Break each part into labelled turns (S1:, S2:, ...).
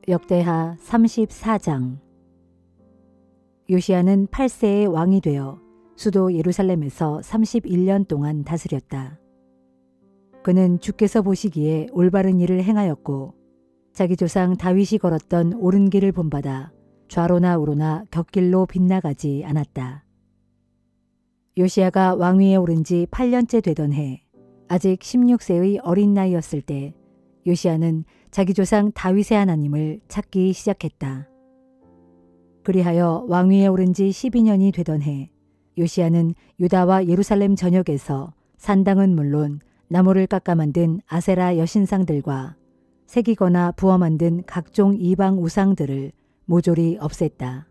S1: 역대하 34장. 요시야는 8세의 왕이 되어 수도 예루살렘에서 31년 동안 다스렸다. 그는 주께서 보시기에 올바른 일을 행하였고 자기 조상 다윗이 걸었던 옳은 길을 본받아 좌로나 우로나 곁길로 빗나가지 않았다. 요시야가 왕위에 오른 지 8년째 되던 해, 아직 16세의 어린 나이였을 때 요시야는 자기 조상 다윗의 하나님을 찾기 시작했다. 그리하여 왕위에 오른 지 12년이 되던 해, 요시야는 유다와 예루살렘 전역에서 산당은 물론 나무를 깎아 만든 아세라 여신상들과 새기거나 부어 만든 각종 이방 우상들을 모조리 없앴다.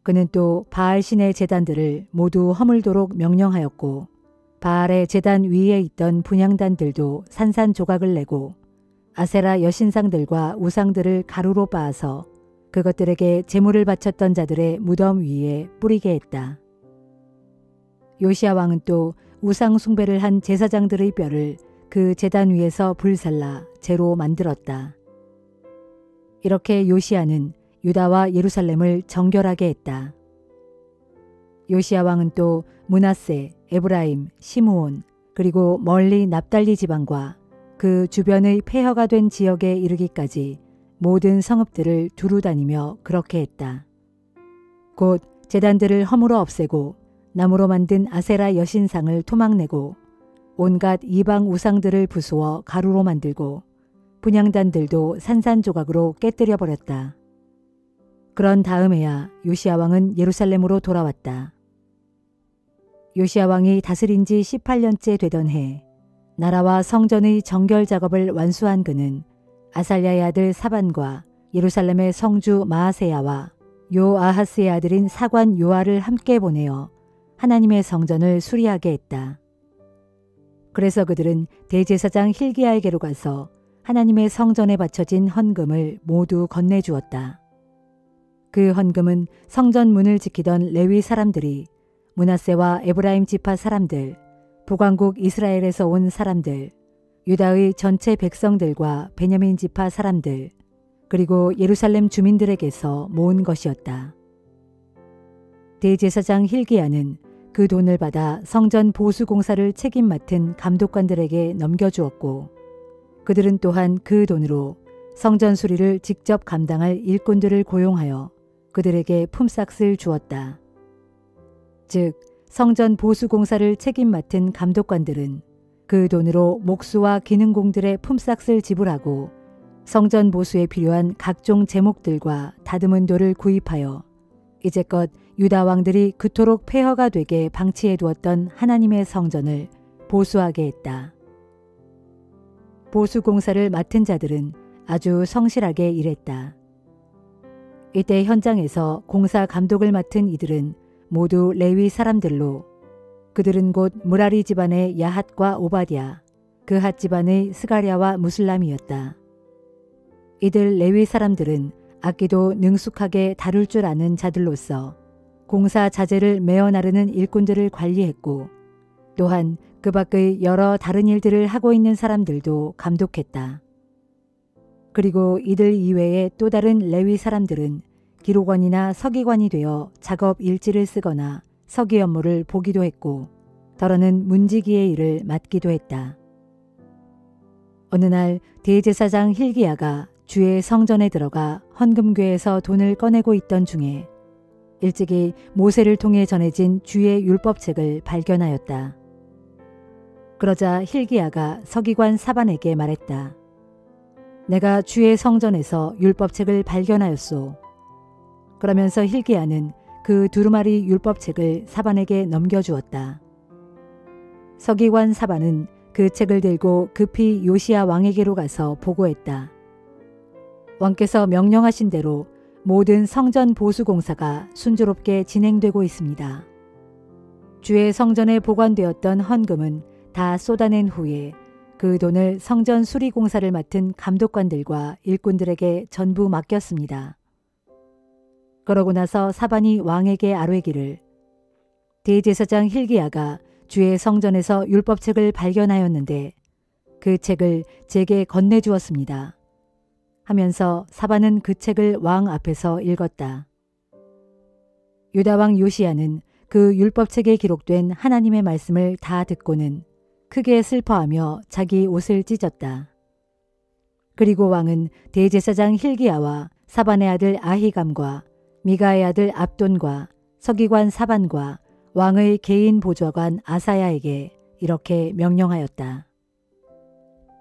S1: 그는 또 바알 신의 제단들을 모두 허물도록 명령하였고 바알의 제단 위에 있던 분향단들도 산산조각을 내고 아세라 여신상들과 우상들을 가루로 빻아서 그것들에게 제물을 바쳤던 자들의 무덤 위에 뿌리게 했다. 요시야 왕은 또 우상 숭배를 한 제사장들의 뼈를 그 제단 위에서 불살라 재로 만들었다. 이렇게 요시야는 유다와 예루살렘을 정결하게 했다. 요시야 왕은 또 므낫세, 에브라임, 시므온 그리고 멀리 납달리 지방과 그 주변의 폐허가 된 지역에 이르기까지 모든 성읍들을 두루 다니며 그렇게 했다. 곧 제단들을 허물어 없애고 나무로 만든 아세라 여신상을 토막내고 온갖 이방 우상들을 부수어 가루로 만들고 분향단들도 산산조각으로 깨뜨려 버렸다. 그런 다음에야 요시야 왕은 예루살렘으로 돌아왔다. 요시야 왕이 다스린 지 18년째 되던 해, 나라와 성전의 정결 작업을 완수한 그는 아살랴의 아들 사반과 예루살렘의 성주 마아세야와 요아하스의 아들인 사관 요아를 함께 보내어 하나님의 성전을 수리하게 했다. 그래서 그들은 대제사장 hil기야에게로 가서 하나님의 성전에 바쳐진 헌금을 모두 건네주었다. 그 헌금은 성전 문을 지키던 레위 사람들이 므낫세와 에브라임 지파 사람들, 북왕국 이스라엘에서 온 사람들, 유다의 전체 백성들과 베냐민 지파 사람들, 그리고 예루살렘 주민들에게서 모은 것이었다. 대제사장 hil기야는 그 돈을 받아 성전 보수 공사를 책임 맡은 감독관들에게 넘겨주었고 그들은 또한 그 돈으로 성전 수리를 직접 감당할 일꾼들을 고용하여 그들에게 품삯을 주었다. 즉 성전 보수 공사를 책임 맡은 감독관들은 그 돈으로 목수와 기능공들의 품삯을 지불하고 성전 보수에 필요한 각종 제목들과 다듬은 돌을 구입하여 이제껏 유다 왕들이 그토록 폐허가 되게 방치해 두었던 하나님의 성전을 보수하게 했다. 보수 공사를 맡은 자들은 아주 성실하게 일했다. 이때 현장에서 공사 감독을 맡은 이들은 모두 레위 사람들로 그들은 곧 무라리 집안의 야핫과 오바댜, 그핫 집안의 스가랴와 무슬람이었다. 이들 레위 사람들은 악기도 능숙하게 다룰 줄 아는 자들로서 공사 자재를 메어 나르는 일꾼들을 관리했고 또한 그 밖의 여러 다른 일들을 하고 있는 사람들도 감독했다. 그리고 이들 이외에 또 다른 레위 사람들은 기록원이나 서기관이 되어 작업 일지를 쓰거나 서기 업무를 보기도 했고 더러는 문지기의 일을 맡기도 했다. 어느 날 대제사장 hil기야가 주의 성전에 들어가 헌금궤에서 돈을 꺼내고 있던 중에 일찍이 모세를 통해 전해진 주의 율법책을 발견하였다. 그러자 hil기야가 서기관 사반에게 말했다. 내가 주의 성전에서 율법책을 발견하였소. 그러면서 hil기야는 그 두루마리 율법책을 사반에게 넘겨주었다. 서기관 사반은 그 책을 들고 급히 요시야 왕에게로 가서 보고했다. 왕께서 명령하신 대로 모든 성전 보수 공사가 순조롭게 진행되고 있습니다. 주의 성전에 보관되었던 헌금은 다 쏟아낸 후에 그 돈을 성전 수리 공사를 맡은 감독관들과 일꾼들에게 전부 맡겼습니다. 그러고 나서 사반이 왕에게 아뢰기를 대제사장 hil기야가 주의 성전에서 율법책을 발견하였는데 그 책을 제게 건네주었습니다. 하면서 사반은 그 책을 왕 앞에서 읽었다. 유다 왕 요시야는 그 율법책에 기록된 하나님의 말씀을 다 듣고는 크게 슬퍼하며 자기 옷을 찢었다. 그리고 왕은 대제사장 힐기야와 사반의 아들 아히감과 미가의 아들 압돈과 서기관 사반과 왕의 개인 보좌관 아사야에게 이렇게 명령하였다.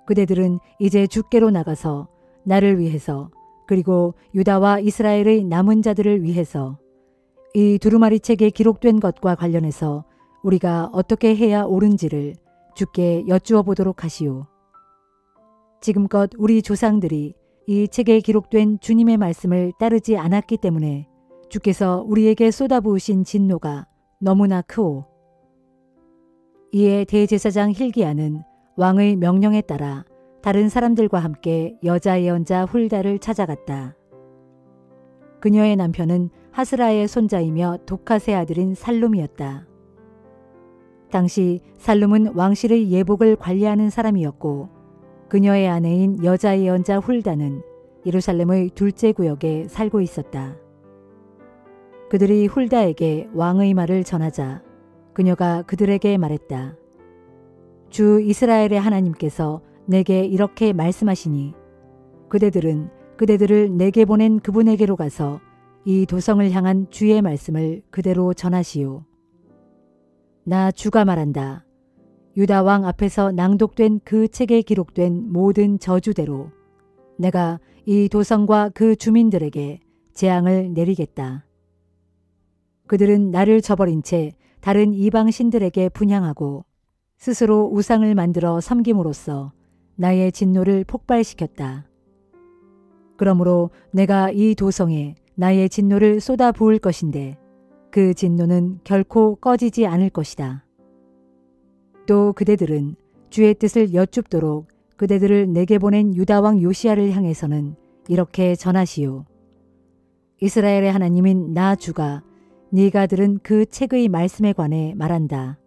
S1: 그대들은 이제 주께로 나가서 나를 위해서 그리고 유다와 이스라엘의 남은 자들을 위해서 이 두루마리 책에 기록된 것과 관련해서 우리가 어떻게 해야 옳은지를 주께 여쭈어 보도록 하시오. 지금껏 우리 조상들이 이 책에 기록된 주님의 말씀을 따르지 않았기 때문에 주께서 우리에게 쏟아부으신 진노가 너무나 크오. 이에 대제사장 힐기야는 왕의 명령에 따라 다른 사람들과 함께 여자 예언자 훌다를 찾아갔다. 그녀의 남편은 하스라의 손자이며 독핫의 아들인 살룸이었다. 당시 살룸은 왕실의 예복을 관리하는 사람이었고 그녀의 아내인 여자 예언자 훌다는 예루살렘의 둘째 구역에 살고 있었다. 그들이 훌다에게 왕의 말을 전하자 그녀가 그들에게 말했다. 주 이스라엘의 하나님께서 내게 이렇게 말씀하시니 그대들은 그대들을 내게 보낸 그분에게로 가서 이 도성을 향한 주의 말씀을 그대로 전하시오. 나 주가 말한다. 유다 왕 앞에서 낭독된 그 책에 기록된 모든 저주대로 내가 이 도성과 그 주민들에게 재앙을 내리겠다. 그들은 나를 저버린 채 다른 이방 신들에게 분향하고 스스로 우상을 만들어 섬김으로써 나의 진노를 폭발시켰다. 그러므로 내가 이 도성에 나의 진노를 쏟아 부을 것인데 그 진노는 결코 꺼지지 않을 것이다. 또 그대들은 주의 뜻을 여쭙도록 그대들을 내게 보낸 유다 왕 요시야를 향해서는 이렇게 전하시오. 이스라엘의 하나님인 나 주가 네가 들은 그 책의 말씀에 관해 말한다.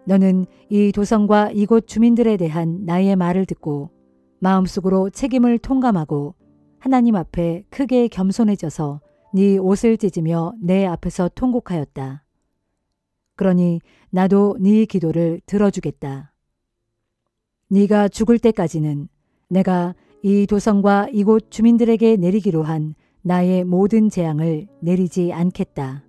S1: 너는 이 도성과 이곳 주민들에 대한 나의 말을 듣고 마음속으로 책임을 통감하고 하나님 앞에 크게 겸손해져서 네 옷을 찢으며 내 앞에서 통곡하였다. 그러니 나도 네 기도를 들어주겠다. 네가 죽을 때까지는 내가 이 도성과 이곳 주민들에게 내리기로 한 나의 모든 재앙을 내리지 않겠다.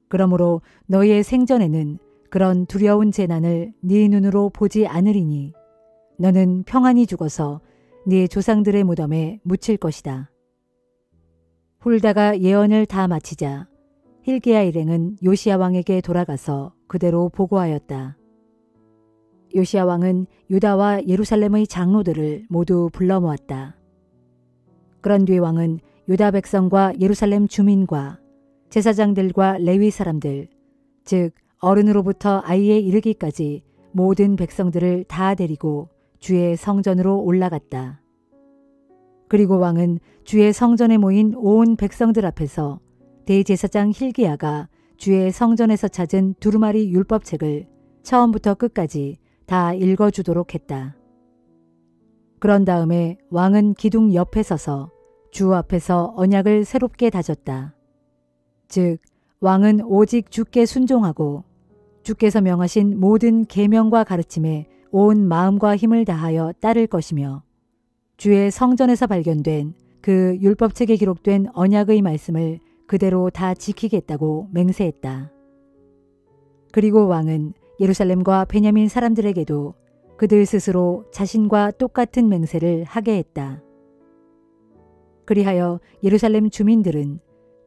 S1: 그러므로 너의 생전에는 그런 두려운 재난을 네 눈으로 보지 않으리니 너는 평안히 죽어서 네 조상들의 무덤에 묻힐 것이다. 훌다가 예언을 다 마치자 힐기야 일행은 요시야 왕에게 돌아가서 그대로 보고하였다. 요시야 왕은 유다와 예루살렘의 장로들을 모두 불러 모았다. 그런 뒤 왕은 유다 백성과 예루살렘 주민과 제사장들과 레위 사람들, 즉 어른으로부터 아이에 이르기까지 모든 백성들을 다 데리고 주의 성전으로 올라갔다. 그리고 왕은 주의 성전에 모인 온 백성들 앞에서 대제사장 힐기야가 주의 성전에서 찾은 두루마리 율법책을 처음부터 끝까지 다 읽어주도록 했다. 그런 다음에 왕은 기둥 옆에 서서 주 앞에서 언약을 새롭게 다졌다. 즉 왕은 오직 주께 순종하고 주께서 명하신 모든 계명과 가르침에 온 마음과 힘을 다하여 따를 것이며 주의 성전에서 발견된 그 율법책에 기록된 언약의 말씀을 그대로 다 지키겠다고 맹세했다. 그리고 왕은 예루살렘과 베냐민 사람들에게도 그들 스스로 자신과 똑같은 맹세를 하게 했다. 그리하여 예루살렘 주민들은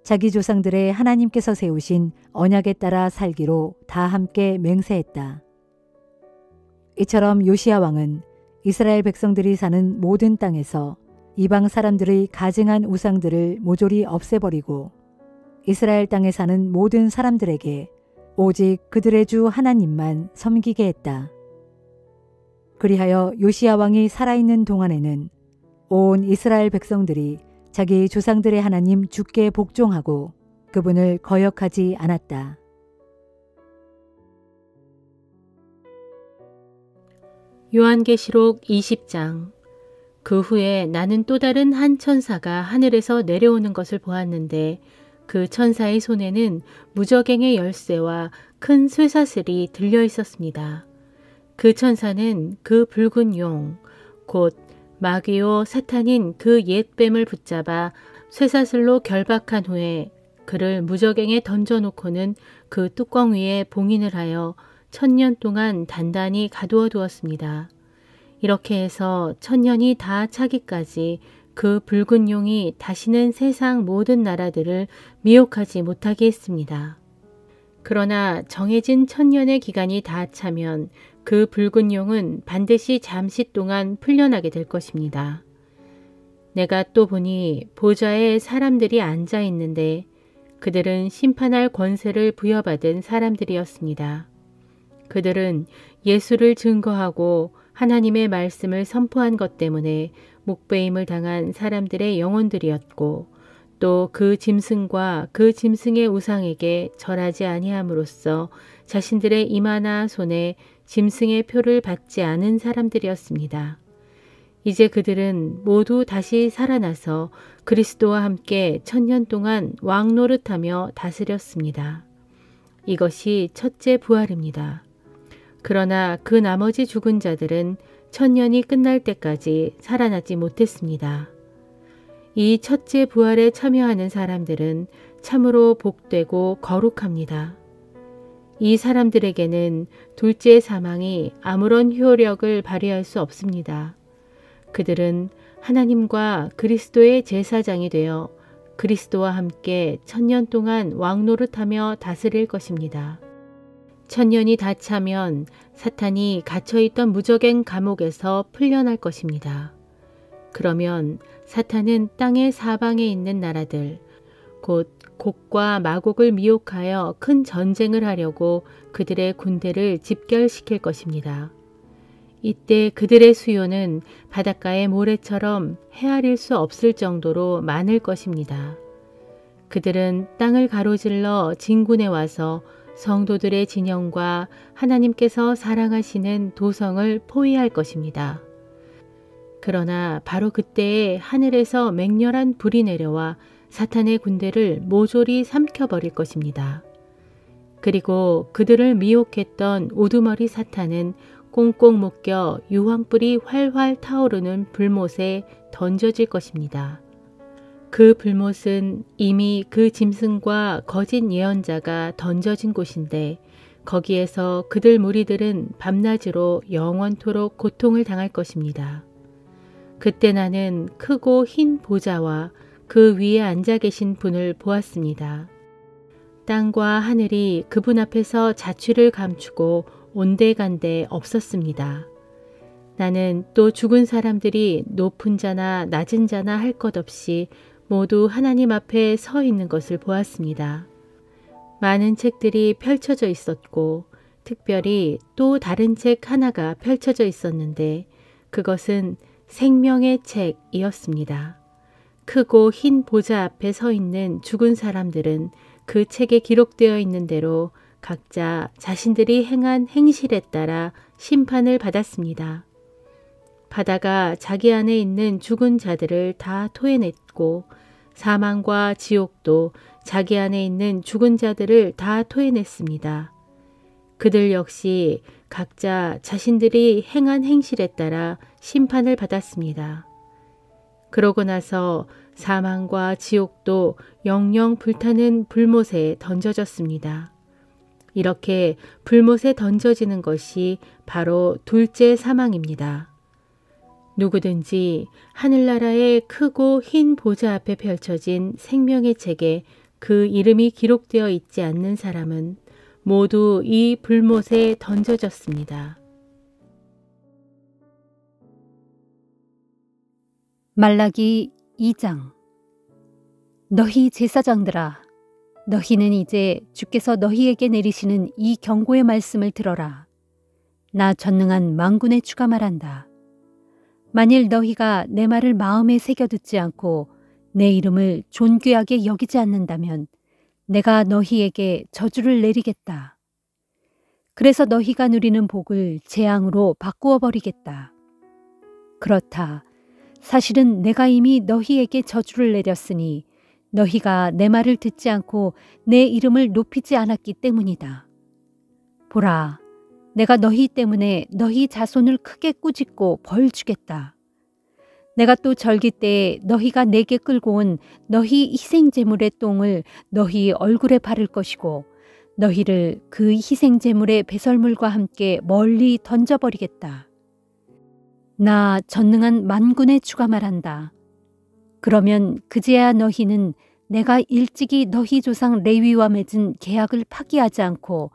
S1: 자기 조상들의 하나님께서 세우신 언약에 따라 살기로 다 함께 맹세했다. 이처럼 요시야 왕은 이스라엘 백성들이 사는 모든 땅에서 이방 사람들의 가증한 우상들을 모조리 없애버리고 이스라엘 땅에 사는 모든 사람들에게 오직 그들의 주 하나님만 섬기게 했다. 그리하여 요시야 왕이 살아있는 동안에는 온 이스라엘 백성들이 자기 조상들의 하나님 주께 복종하고 그분을 거역하지 않았다.
S2: 요한계시록 20장. 그 후에 나는 또 다른 한 천사가 하늘에서 내려오는 것을 보았는데 그 천사의 손에는 무저갱의 열쇠와 큰 쇠사슬이 들려 있었습니다. 그 천사는 그 붉은 용, 곧 마귀요 사탄인 그 옛뱀을 붙잡아 쇠사슬로 결박한 후에 그를 무저갱에 던져놓고는 그 뚜껑 위에 봉인을 하여 1000년 동안 단단히 가두어 두었습니다. 이렇게 해서 1000년이 다 차기까지 그 붉은 용이 다시는 세상 모든 나라들을 미혹하지 못하게 했습니다. 그러나 정해진 1000년의 기간이 다 차면 그 붉은 용은 반드시 잠시 동안 풀려나게 될 것입니다. 내가 또 보니 보좌에 사람들이 앉아 있는데 그들은 심판할 권세를 부여받은 사람들이었습니다. 그들은 예수를 증거하고 하나님의 말씀을 선포한 것 때문에 목배임을 당한 사람들의 영혼들이었고 또 그 짐승과 그 짐승의 우상에게 절하지 아니함으로써 자신들의 이마나 손에 짐승의 표를 받지 않은 사람들이었습니다. 이제 그들은 모두 다시 살아나서 그리스도와 함께 1000년 동안 왕노릇하며 다스렸습니다. 이것이 첫째 부활입니다. 그러나 그 나머지 죽은 자들은 1000년이 끝날 때까지 살아나지 못했습니다. 이 첫째 부활에 참여하는 사람들은 참으로 복되고 거룩합니다. 이 사람들에게는 둘째 사망이 아무런 효력을 발휘할 수 없습니다. 그들은 하나님과 그리스도의 제사장이 되어 그리스도와 함께 1000년 동안 왕노릇하며 다스릴 것입니다. 1000년이 다 차면 사탄이 갇혀있던 무저갱 감옥에서 풀려날 것입니다. 그러면 사탄은 땅의 사방에 있는 나라들, 곧 곡과 마곡을 미혹하여 큰 전쟁을 하려고 그들의 군대를 집결시킬 것입니다. 이때 그들의 수요는 바닷가의 모래처럼 헤아릴 수 없을 정도로 많을 것입니다. 그들은 땅을 가로질러 진군에 와서 성도들의 진영과 하나님께서 사랑하시는 도성을 포위할 것입니다. 그러나 바로 그때에 하늘에서 맹렬한 불이 내려와 사탄의 군대를 모조리 삼켜버릴 것입니다. 그리고 그들을 미혹했던 우두머리 사탄은 꽁꽁 묶여 유황불이 활활 타오르는 불못에 던져질 것입니다. 그 불못은 이미 그 짐승과 거짓 예언자가 던져진 곳인데 거기에서 그들 무리들은 밤낮으로 영원토록 고통을 당할 것입니다. 그때 나는 크고 흰 보좌와 그 위에 앉아 계신 분을 보았습니다. 땅과 하늘이 그분 앞에서 자취를 감추고 온데간데 없었습니다. 나는 또 죽은 사람들이 높은 자나 낮은 자나 할 것 없이 모두 하나님 앞에 서 있는 것을 보았습니다. 많은 책들이 펼쳐져 있었고 특별히 또 다른 책 하나가 펼쳐져 있었는데 그것은 생명의 책이었습니다. 크고 흰 보좌 앞에 서 있는 죽은 사람들은 그 책에 기록되어 있는 대로 각자 자신들이 행한 행실에 따라 심판을 받았습니다. 바다가 자기 안에 있는 죽은 자들을 다 토해냈고 사망과 지옥도 자기 안에 있는 죽은 자들을 다 토해냈습니다. 그들 역시 각자 자신들이 행한 행실에 따라 심판을 받았습니다. 그러고 나서 사망과 지옥도 영영 불타는 불못에 던져졌습니다. 이렇게 불못에 던져지는 것이 바로 둘째 사망입니다. 누구든지 하늘나라의 크고 흰 보좌 앞에 펼쳐진 생명의 책에 그 이름이 기록되어 있지 않는 사람은 모두 이 불못에 던져졌습니다.
S3: 말라기 2장. 너희 제사장들아, 너희는 이제 주께서 너희에게 내리시는 이 경고의 말씀을 들어라. 나 전능한 만군의 주가 말한다. 만일 너희가 내 말을 마음에 새겨듣지 않고 내 이름을 존귀하게 여기지 않는다면 내가 너희에게 저주를 내리겠다. 그래서 너희가 누리는 복을 재앙으로 바꾸어 버리겠다. 그렇다. 사실은 내가 이미 너희에게 저주를 내렸으니 너희가 내 말을 듣지 않고 내 이름을 높이지 않았기 때문이다. 보라, 내가 너희 때문에 너희 자손을 크게 꾸짖고 벌 주겠다. 내가 또 절기 때에 너희가 내게 끌고 온 너희 희생제물의 똥을 너희 얼굴에 바를 것이고 너희를 그 희생제물의 배설물과 함께 멀리 던져버리겠다. 나 전능한 만군의 주가 말한다. 그러면 그제야 너희는 내가 일찍이 너희 조상 레위와 맺은 계약을 파기하지 않고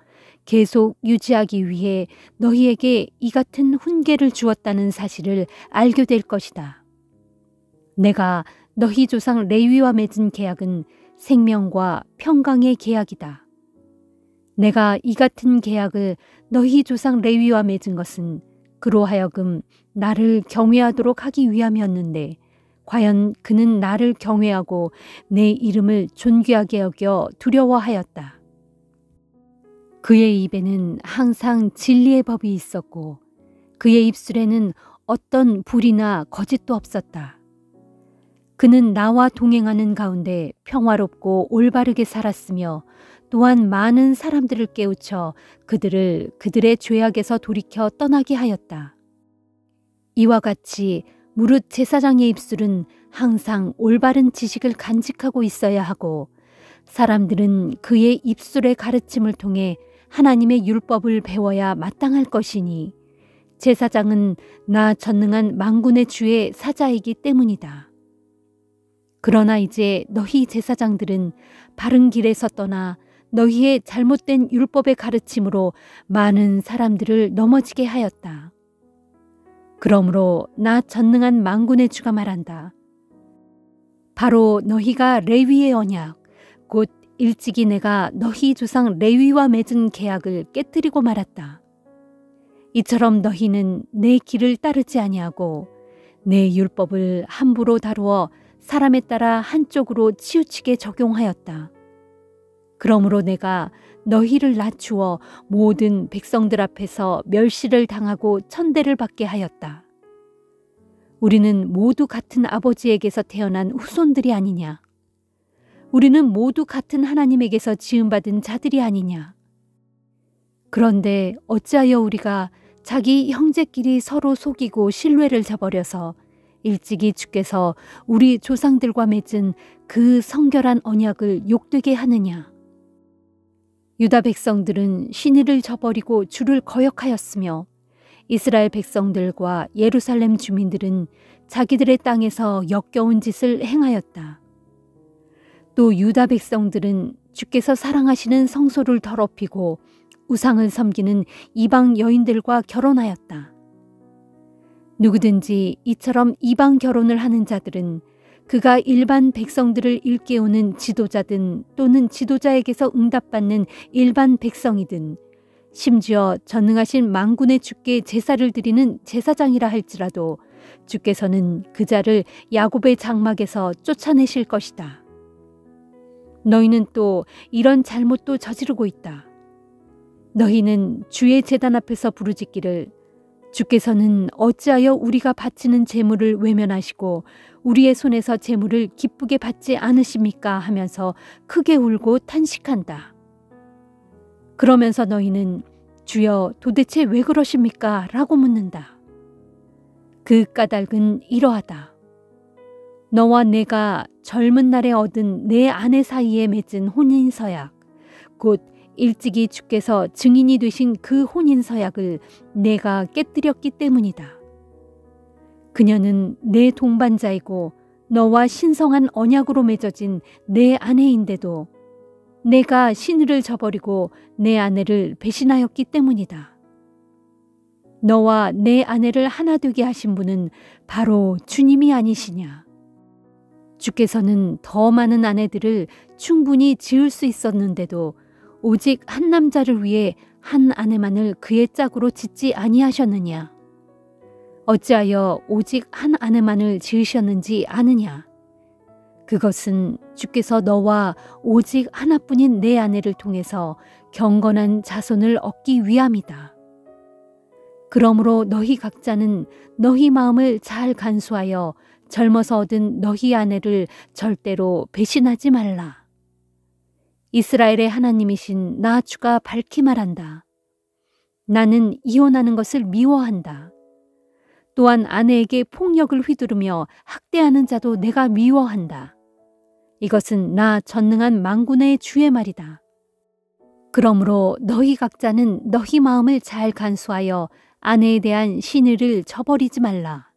S3: 계속 유지하기 위해 너희에게 이 같은 훈계를 주었다는 사실을 알게 될 것이다. 내가 너희 조상 레위와 맺은 계약은 생명과 평강의 계약이다. 내가 이 같은 계약을 너희 조상 레위와 맺은 것은 그로 하여금 나를 경외하도록 하기 위함이었는데 과연 그는 나를 경외하고 내 이름을 존귀하게 여겨 두려워하였다. 그의 입에는 항상 진리의 법이 있었고 그의 입술에는 어떤 불이나 거짓도 없었다. 그는 나와 동행하는 가운데 평화롭고 올바르게 살았으며 또한 많은 사람들을 깨우쳐 그들을 그들의 죄악에서 돌이켜 떠나게 하였다. 이와 같이 무릇 제사장의 입술은 항상 올바른 지식을 간직하고 있어야 하고 사람들은 그의 입술의 가르침을 통해 하나님의 율법을 배워야 마땅할 것이니 제사장은 나 전능한 만군의 주의 사자이기 때문이다. 그러나 이제 너희 제사장들은 바른 길에서 떠나 너희의 잘못된 율법의 가르침으로 많은 사람들을 넘어지게 하였다. 그러므로 나 전능한 만군의 주가 말한다. 바로 너희가 레위의 언약, 곧 일찍이 내가 너희 조상 레위와 맺은 계약을 깨뜨리고 말았다. 이처럼 너희는 내 길을 따르지 아니하고 내 율법을 함부로 다루어 사람에 따라 한쪽으로 치우치게 적용하였다. 그러므로 내가 너희를 낮추어 모든 백성들 앞에서 멸시를 당하고 천대를 받게 하였다. 우리는 모두 같은 아버지에게서 태어난 후손들이 아니냐? 우리는 모두 같은 하나님에게서 지음받은 자들이 아니냐? 그런데 어찌하여 우리가 자기 형제끼리 서로 속이고 신뢰를 저버려서 일찍이 주께서 우리 조상들과 맺은 그 성결한 언약을 욕되게 하느냐? 유다 백성들은 신의를 저버리고 주를 거역하였으며 이스라엘 백성들과 예루살렘 주민들은 자기들의 땅에서 역겨운 짓을 행하였다. 또 유다 백성들은 주께서 사랑하시는 성소를 더럽히고 우상을 섬기는 이방 여인들과 결혼하였다. 누구든지 이처럼 이방 결혼을 하는 자들은 그가 일반 백성들을 일깨우는 지도자든 또는 지도자에게서 응답받는 일반 백성이든 심지어 전능하신 만군의 주께 제사를 드리는 제사장이라 할지라도 주께서는 그 자를 야곱의 장막에서 쫓아내실 것이다. 너희는 또 이런 잘못도 저지르고 있다. 너희는 주의 제단 앞에서 부르짖기를 주께서는 어찌하여 우리가 바치는 제물을 외면하시고 우리의 손에서 제물을 기쁘게 받지 않으십니까 하면서 크게 울고 탄식한다. 그러면서 너희는 주여 도대체 왜 그러십니까? 라고 묻는다. 그 까닭은 이러하다. 너와 내가 젊은 날에 얻은 내 아내 사이에 맺은 혼인서약, 곧 일찍이 주께서 증인이 되신 그 혼인서약을 내가 깨뜨렸기 때문이다. 그녀는 내 동반자이고 너와 신성한 언약으로 맺어진 내 아내인데도 내가 신의를 저버리고 내 아내를 배신하였기 때문이다. 너와 내 아내를 하나 되게 하신 분은 바로 주님이 아니시냐? 주께서는 더 많은 아내들을 충분히 지을 수 있었는데도 오직 한 남자를 위해 한 아내만을 그의 짝으로 짓지 아니하셨느냐? 어찌하여 오직 한 아내만을 지으셨는지 아느냐? 그것은 주께서 너와 오직 하나뿐인 내 아내를 통해서 경건한 자손을 얻기 위함이다. 그러므로 너희 각자는 너희 마음을 잘 간수하여 젊어서 얻은 너희 아내를 절대로 배신하지 말라. 이스라엘의 하나님이신 나 주가 밝히 말한다. 나는 이혼하는 것을 미워한다. 또한 아내에게 폭력을 휘두르며 학대하는 자도 내가 미워한다. 이것은 나 전능한 만군의 주의 말이다. 그러므로 너희 각자는 너희 마음을 잘 간수하여 아내에 대한 신의를 저버리지 말라.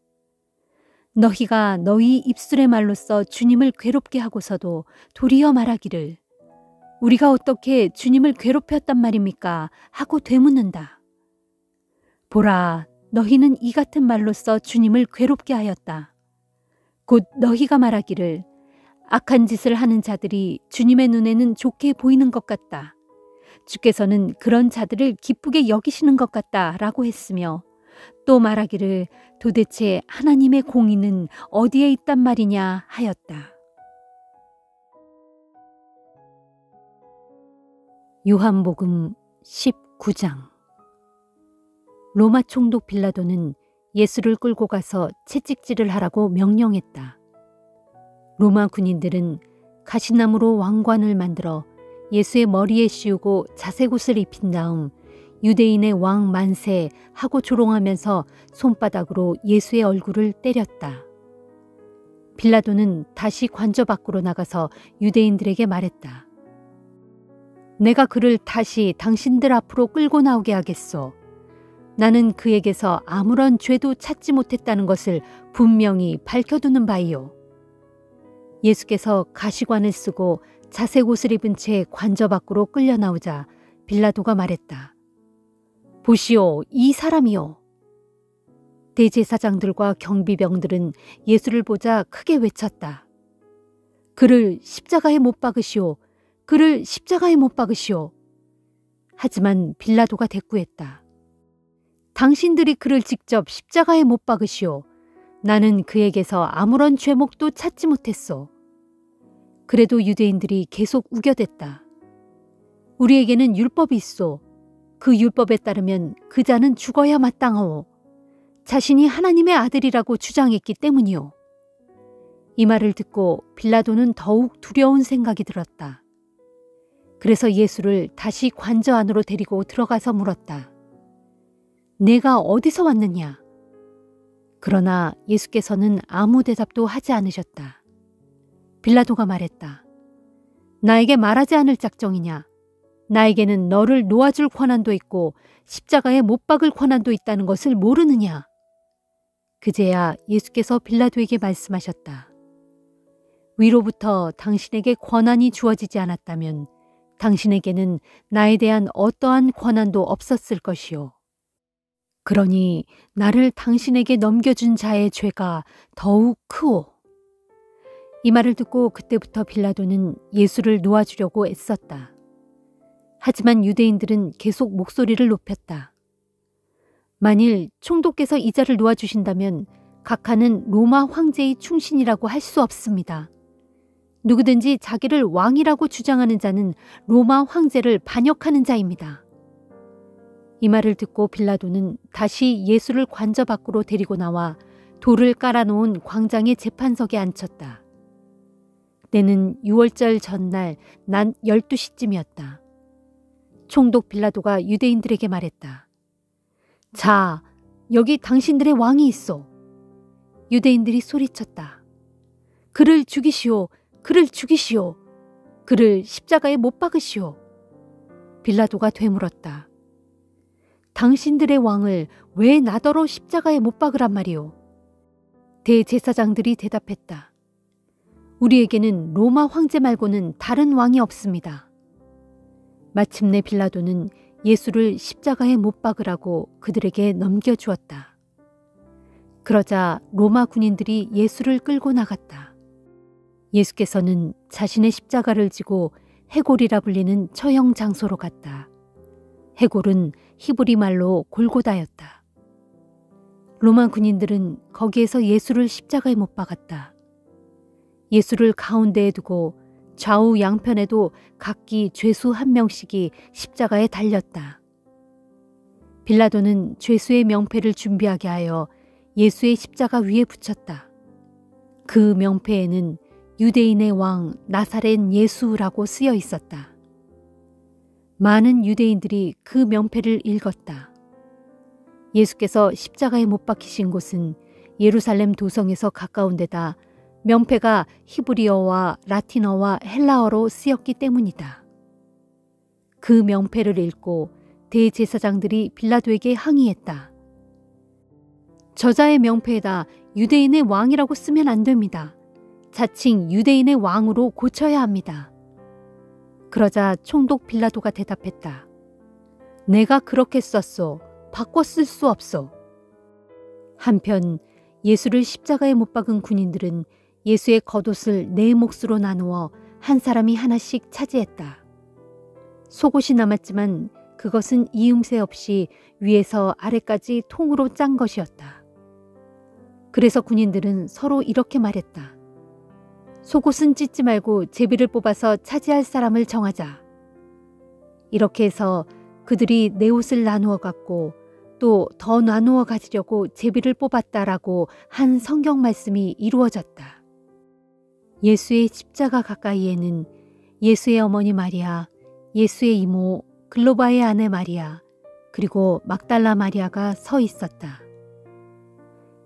S3: 너희가 너희 입술의 말로써 주님을 괴롭게 하고서도 도리어 말하기를 우리가 어떻게 주님을 괴롭혔단 말입니까? 하고 되묻는다. 보라, 너희는 이 같은 말로써 주님을 괴롭게 하였다. 곧 너희가 말하기를 악한 짓을 하는 자들이 주님의 눈에는 좋게 보이는 것 같다. 주께서는 그런 자들을 기쁘게 여기시는 것 같다 라고 했으며 또 말하기를 도대체 하나님의 공의는 어디에 있단 말이냐 하였다. 요한복음 19장. 로마 총독 빌라도는 예수를 끌고 가서 채찍질을 하라고 명령했다. 로마 군인들은 가시나무로 왕관을 만들어 예수의 머리에 씌우고 자색옷을 입힌 다음 유대인의 왕 만세 하고 조롱하면서 손바닥으로 예수의 얼굴을 때렸다. 빌라도는 다시 관저 밖으로 나가서 유대인들에게 말했다. 내가 그를 다시 당신들 앞으로 끌고 나오게 하겠소. 나는 그에게서 아무런 죄도 찾지 못했다는 것을 분명히 밝혀두는 바이요. 예수께서 가시관을 쓰고 자색옷을 입은 채 관저 밖으로 끌려 나오자 빌라도가 말했다. 보시오, 이 사람이요. 대제사장들과 경비병들은 예수를 보자 크게 외쳤다. 그를 십자가에 못 박으시오. 그를 십자가에 못 박으시오. 하지만 빌라도가 대꾸했다. 당신들이 그를 직접 십자가에 못 박으시오. 나는 그에게서 아무런 죄목도 찾지 못했소. 그래도 유대인들이 계속 우겨댔다. 우리에게는 율법이 있소. 그 율법에 따르면 그 자는 죽어야 마땅하오. 자신이 하나님의 아들이라고 주장했기 때문이오. 이 말을 듣고 빌라도는 더욱 두려운 생각이 들었다. 그래서 예수를 다시 관저 안으로 데리고 들어가서 물었다. 내가 어디서 왔느냐? 그러나 예수께서는 아무 대답도 하지 않으셨다. 빌라도가 말했다. 나에게 말하지 않을 작정이냐? 나에게는 너를 놓아줄 권한도 있고 십자가에 못 박을 권한도 있다는 것을 모르느냐? 그제야 예수께서 빌라도에게 말씀하셨다. 위로부터 당신에게 권한이 주어지지 않았다면 당신에게는 나에 대한 어떠한 권한도 없었을 것이요. 그러니 나를 당신에게 넘겨준 자의 죄가 더욱 크오. 이 말을 듣고 그때부터 빌라도는 예수를 놓아주려고 애썼다. 하지만 유대인들은 계속 목소리를 높였다. 만일 총독께서 이 자를 놓아주신다면 각하는 로마 황제의 충신이라고 할 수 없습니다. 누구든지 자기를 왕이라고 주장하는 자는 로마 황제를 반역하는 자입니다. 이 말을 듣고 빌라도는 다시 예수를 관저 밖으로 데리고 나와 돌을 깔아놓은 광장의 재판석에 앉혔다. 때는 6월절 전날 낮 12시쯤이었다. 총독 빌라도가 유대인들에게 말했다. 자, 여기 당신들의 왕이 있어. 유대인들이 소리쳤다. 그를 죽이시오. 그를 죽이시오. 그를 십자가에 못 박으시오. 빌라도가 되물었다. 당신들의 왕을 왜 나더러 십자가에 못 박으란 말이오? 대제사장들이 대답했다. 우리에게는 로마 황제 말고는 다른 왕이 없습니다. 마침내 빌라도는 예수를 십자가에 못 박으라고 그들에게 넘겨주었다. 그러자 로마 군인들이 예수를 끌고 나갔다. 예수께서는 자신의 십자가를 지고 해골이라 불리는 처형 장소로 갔다. 해골은 히브리 말로 골고다였다. 로마 군인들은 거기에서 예수를 십자가에 못 박았다. 예수를 가운데에 두고 좌우 양편에도 각기 죄수 한 명씩이 십자가에 달렸다. 빌라도는 죄수의 명패를 준비하게 하여 예수의 십자가 위에 붙였다. 그 명패에는 유대인의 왕 나사렛 예수라고 쓰여 있었다. 많은 유대인들이 그 명패를 읽었다. 예수께서 십자가에 못 박히신 곳은 예루살렘 도성에서 가까운 데다 명패가 히브리어와 라틴어와 헬라어로 쓰였기 때문이다. 그 명패를 읽고 대제사장들이 빌라도에게 항의했다. 저자의 명패에다 유대인의 왕이라고 쓰면 안 됩니다. 자칭 유대인의 왕으로 고쳐야 합니다. 그러자 총독 빌라도가 대답했다. 내가 그렇게 썼소. 바꿔 쓸 수 없소. 한편 예수를 십자가에 못 박은 군인들은 예수의 겉옷을 네 몫으로 나누어 한 사람이 하나씩 차지했다. 속옷이 남았지만 그것은 이음새 없이 위에서 아래까지 통으로 짠 것이었다. 그래서 군인들은 서로 이렇게 말했다. 속옷은 찢지 말고 제비를 뽑아서 차지할 사람을 정하자. 이렇게 해서 그들이 내 옷을 나누어 갖고 또 더 나누어 가지려고 제비를 뽑았다라고 한 성경 말씀이 이루어졌다. 예수의 십자가 가까이에는 예수의 어머니 마리아, 예수의 이모 글로바의 아내 마리아, 그리고 막달라 마리아가 서 있었다.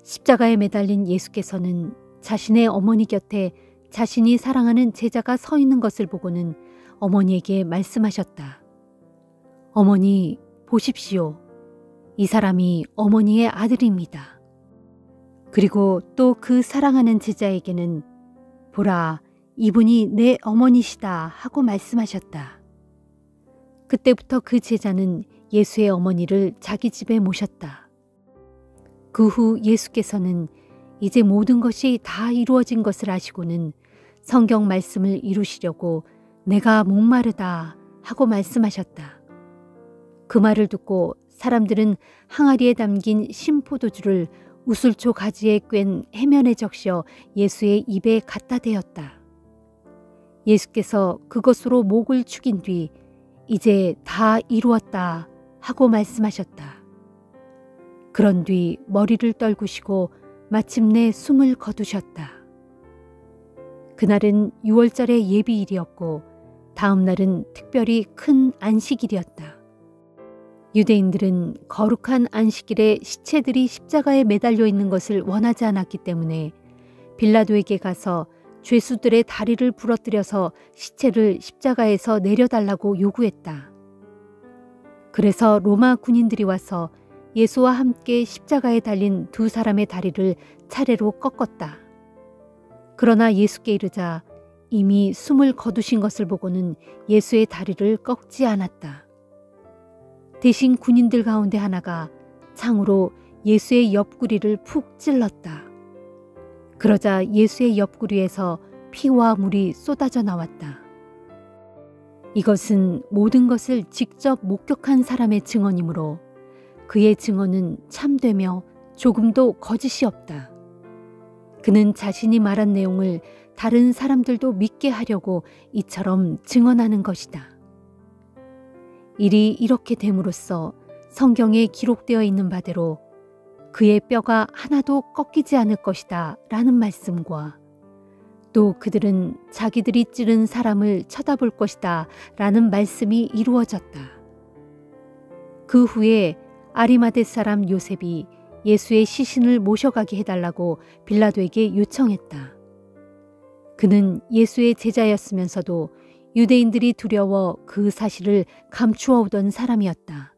S3: 십자가에 매달린 예수께서는 자신의 어머니 곁에 자신이 사랑하는 제자가 서 있는 것을 보고는 어머니에게 말씀하셨다. 어머니, 보십시오. 이 사람이 어머니의 아들입니다. 그리고 또 그 사랑하는 제자에게는 보라, 이분이 내 어머니시다 하고 말씀하셨다. 그때부터 그 제자는 예수의 어머니를 자기 집에 모셨다. 그 후 예수께서는 이제 모든 것이 다 이루어진 것을 아시고는 성경 말씀을 이루시려고 내가 목마르다 하고 말씀하셨다. 그 말을 듣고 사람들은 항아리에 담긴 신포도주를 우슬초 가지에 꿰ν 해면에 적셔 예수의 입에 갖다 대었다. 예수께서 그것으로 목을 축인 뒤 이제 다 이루었다 하고 말씀하셨다. 그런 뒤 머리를 떨구시고 마침내 숨을 거두셨다. 그날은 6월절의 예비일이었고 다음 날은 특별히 큰 안식일이었다. 유대인들은 거룩한 안식일에 시체들이 십자가에 매달려 있는 것을 원하지 않았기 때문에 빌라도에게 가서 죄수들의 다리를 부러뜨려서 시체를 십자가에서 내려달라고 요구했다. 그래서 로마 군인들이 와서 예수와 함께 십자가에 달린 두 사람의 다리를 차례로 꺾었다. 그러나 예수께 이르자 이미 숨을 거두신 것을 보고는 예수의 다리를 꺾지 않았다. 대신 군인들 가운데 하나가 창으로 예수의 옆구리를 푹 찔렀다. 그러자 예수의 옆구리에서 피와 물이 쏟아져 나왔다. 이것은 모든 것을 직접 목격한 사람의 증언이므로 그의 증언은 참되며 조금도 거짓이 없다. 그는 자신이 말한 내용을 다른 사람들도 믿게 하려고 이처럼 증언하는 것이다. 일이 이렇게 됨으로써 성경에 기록되어 있는 바대로 그의 뼈가 하나도 꺾이지 않을 것이다 라는 말씀과 또 그들은 자기들이 찌른 사람을 쳐다볼 것이다 라는 말씀이 이루어졌다. 그 후에 아리마대 사람 요셉이 예수의 시신을 모셔가게 해달라고 빌라도에게 요청했다. 그는 예수의 제자였으면서도 유대인들이 두려워 그 사실을 감추어 오던 사람이었다.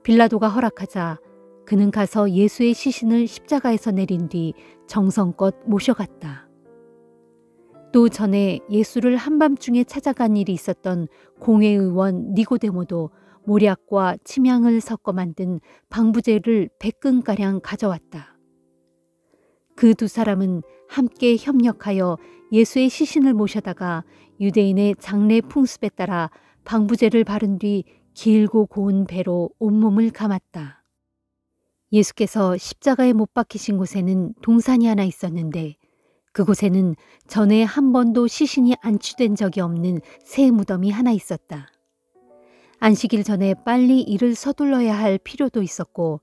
S3: 빌라도가 허락하자 그는 가서 예수의 시신을 십자가에서 내린 뒤 정성껏 모셔갔다. 또 전에 예수를 한밤중에 찾아간 일이 있었던 공회의원 니고데모도 모략과 침향을 섞어 만든 방부제를 100근가량 가져왔다. 그 두 사람은 함께 협력하여 예수의 시신을 모셔다가 유대인의 장례 풍습에 따라 방부제를 바른 뒤 길고 고운 배로 온몸을 감았다. 예수께서 십자가에 못 박히신 곳에는 동산이 하나 있었는데 그곳에는 전에 한 번도 시신이 안치된 적이 없는 새 무덤이 하나 있었다. 안식일 전에 빨리 일을 서둘러야 할 필요도 있었고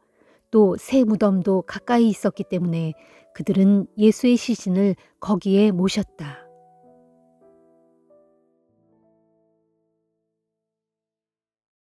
S3: 또 새 무덤도 가까이 있었기 때문에 그들은 예수의 시신을 거기에 모셨다.